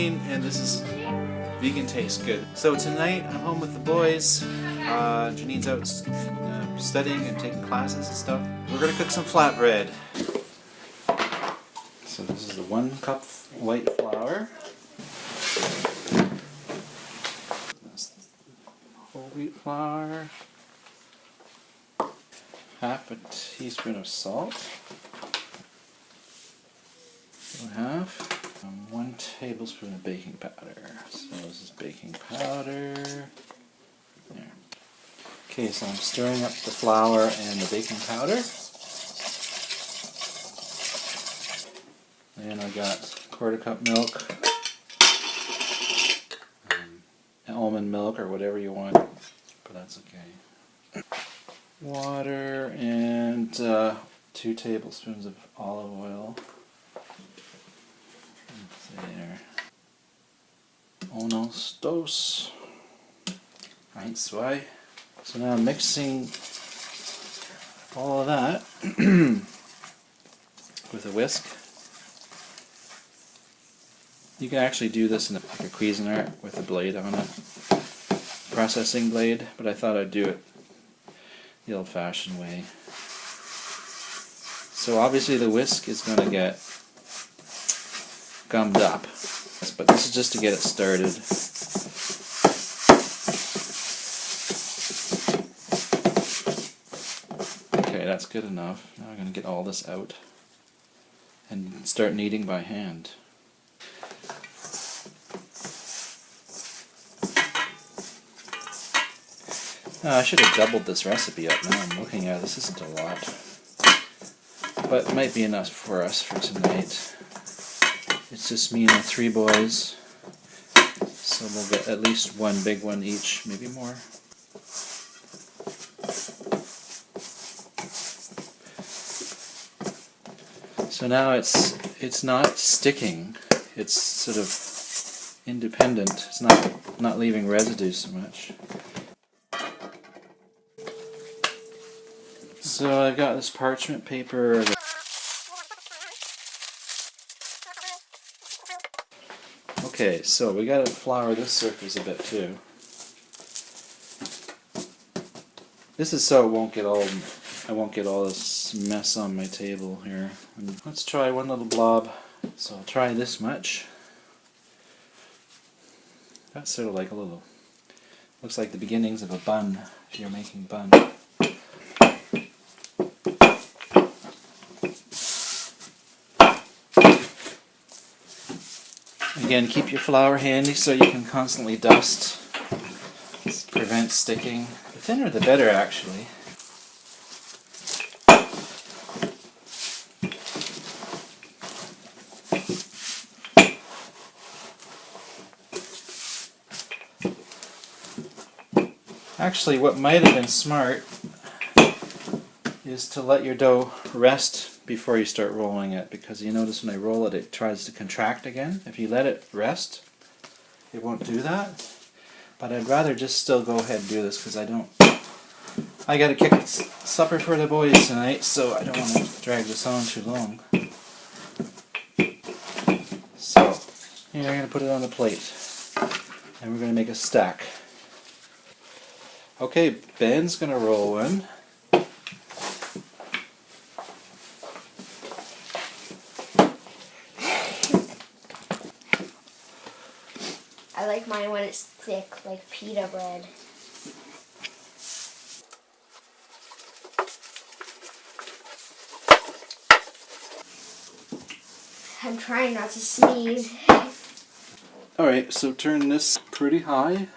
Janine, and this is Vegan Tastes Good. So tonight I'm home with the boys. Janine's out studying and taking classes and stuff. We're gonna cook some flatbread. So this is the 1 cup white flour. Whole wheat flour. Half a teaspoon of salt. 1/2. 1 tablespoon of baking powder. So this is baking powder. There. Okay, so I'm stirring up the flour and the baking powder. And I got 1/4 cup milk, almond milk or whatever you want, but that's okay. Water and 2 tablespoons of olive oil. There. Unos, dos. 1, 2. So now I'm mixing all of that with a whisk. You can actually do this in a Cuisinart with a blade on it, processing blade, but I thought I'd do it the old-fashioned way. So obviously the whisk is going to get gummed up, but this is just to get it started. Okay, that's good enough. Now I'm going to get all this out and start kneading by hand. I should have doubled this recipe up. Now I'm looking at it. This isn't a lot, but it might be enough for us for tonight. It's just me and the 3 boys, so we'll get at least 1 big one each, maybe more. So now it's not sticking. It's sort of independent. It's not leaving residue so much. So I've got this parchment paper. Okay, so we gotta flour this surface a bit too. This is so I won't get all this mess on my table here. And let's try 1 little blob. So I'll try this much. That's sort of like a little, looks like the beginnings of a bun if you're making bun. Again, keep your flour handy so you can constantly dust. This prevents sticking. The thinner the better, actually. Actually, what might have been smart is to let your dough rest before you start rolling it, because you notice when I roll it, it tries to contract again. If you let it rest, it won't do that. But I'd rather just still go ahead and do this, because I gotta kick supper for the boys tonight, so I don't want to drag this on too long. So, here I'm gonna put it on the plate, and we're gonna make a stack. Okay, Ben's gonna roll one. I like mine when it's thick, like pita bread. I'm trying not to sneeze. Alright, so turn this pretty high.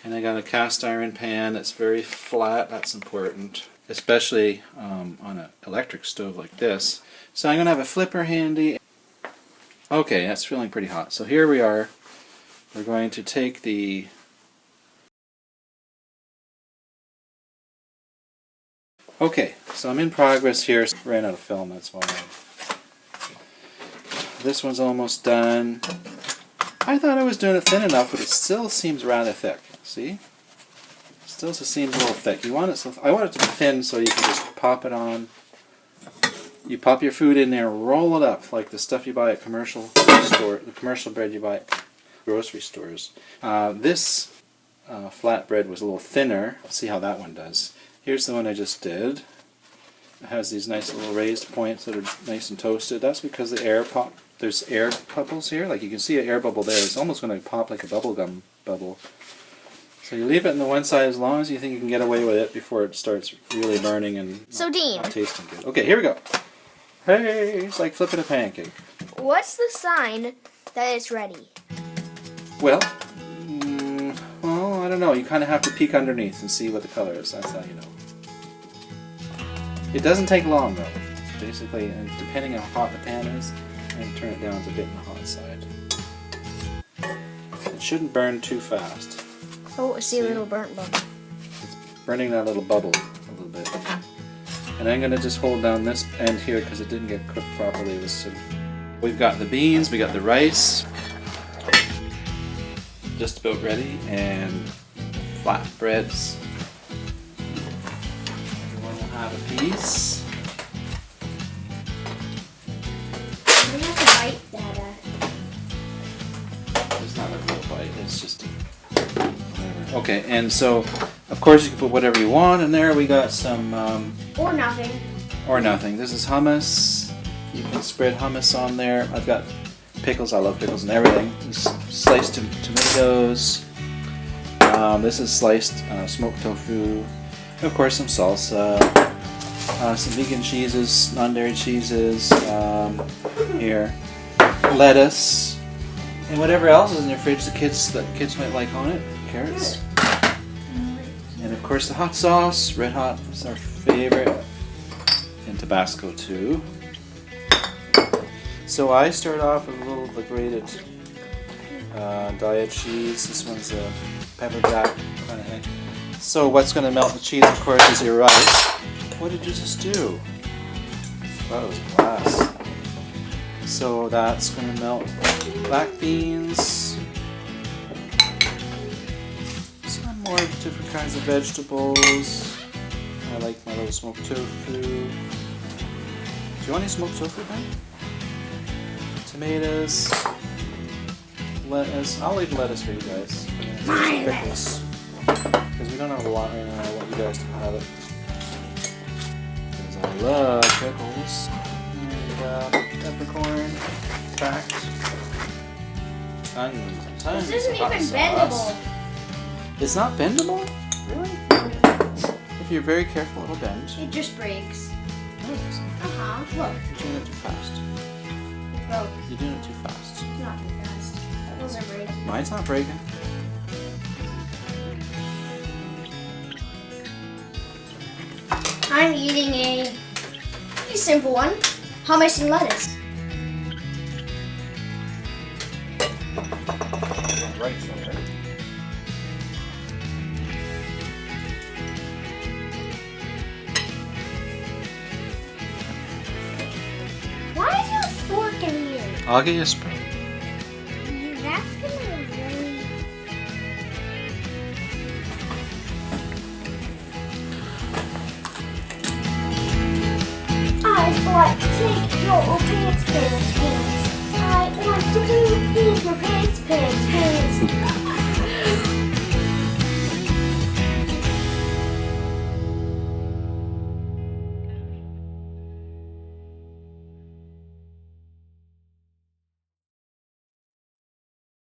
And I got a cast iron pan that's very flat. That's important, especially on an electric stove like this. So I'm going to have a flipper handy. Okay, that's feeling pretty hot. So here we are. We're going to take the Okay, so I'm in progress here. Ran out of film, that's why. This one's almost done. I thought I was doing it thin enough, but it still seems rather thick. See? Still seems a little thick. You want it so I want it to be thin so you can just pop it on You pop your food in there, roll it up like the stuff you buy at commercial store, the commercial bread you buy at grocery stores. This flatbread was a little thinner. Let's see how that one does. Here's the one I just did. It has these nice little raised points that are nice and toasted. That's because the air pop. There's air bubbles here. Like you can see an air bubble there. It's almost going to pop like a bubblegum bubble. So you leave it on the one side as long as you think you can get away with it before it starts really burning and So Dean, not tasting good. Okay, here we go. Hey, it's like flipping a pancake. what's the sign that it's ready? Well, I don't know. You kind of have to peek underneath and see what the color is. That's how you know. It doesn't take long though. Basically, and depending on how hot the pan is, I'm going to turn it down to a bit on the hot side. It shouldn't burn too fast. Oh, I see a little burnt bubble. It's burning that little bubble a little bit. And I'm going to just hold down this end here because it didn't get cooked properly with some. We've got the beans, we got the rice. Just about ready, and flatbreads. Everyone will have a piece. We have to bite that. It's not a real bite, it's just whatever. Okay, and so of course you can put whatever you want in there. We got some Or nothing. or nothing. This is hummus. You can spread hummus on there. I've got pickles. I love pickles and everything. Sliced tomatoes. This is sliced smoked tofu. And of course some salsa. Some vegan cheeses, non-dairy cheeses. Here, lettuce, and whatever else is in your fridge that kids might like on it. Carrots. And of course the hot sauce. Red Hot is our favorite. And Tabasco too. So I start off with a little of the grated diet cheese. This one's a pepper jack kind of thing. So what's going to melt the cheese, of course, is your rice. What did you just do? That was glass. So that's going to melt black beans. Some more different kinds of vegetables. I like my little smoked tofu. Do you want any smoked tofu, Ben? Tomatoes, lettuce. I'll leave lettuce for you guys. My Pickles. Because we don't have a lot right now. I want you guys to have it. Because I love pickles. And peppercorn, cracked. Onions. Tons This isn't of hot even sauce. bendable. It's not bendable? Really? If you're very careful, it'll bend. It just breaks. No, it doesn't. Look. You're doing it too fast. It broke. You're doing it too fast. Not too fast. That wasn't breaking. Mine's not breaking. I'm eating a pretty simple one. Hummus and lettuce. Right, Why is there a fork in here? I'll get you a spoon. That's gonna really... I want to take your pants, pants, pants. I want to do your pants, pants, pants.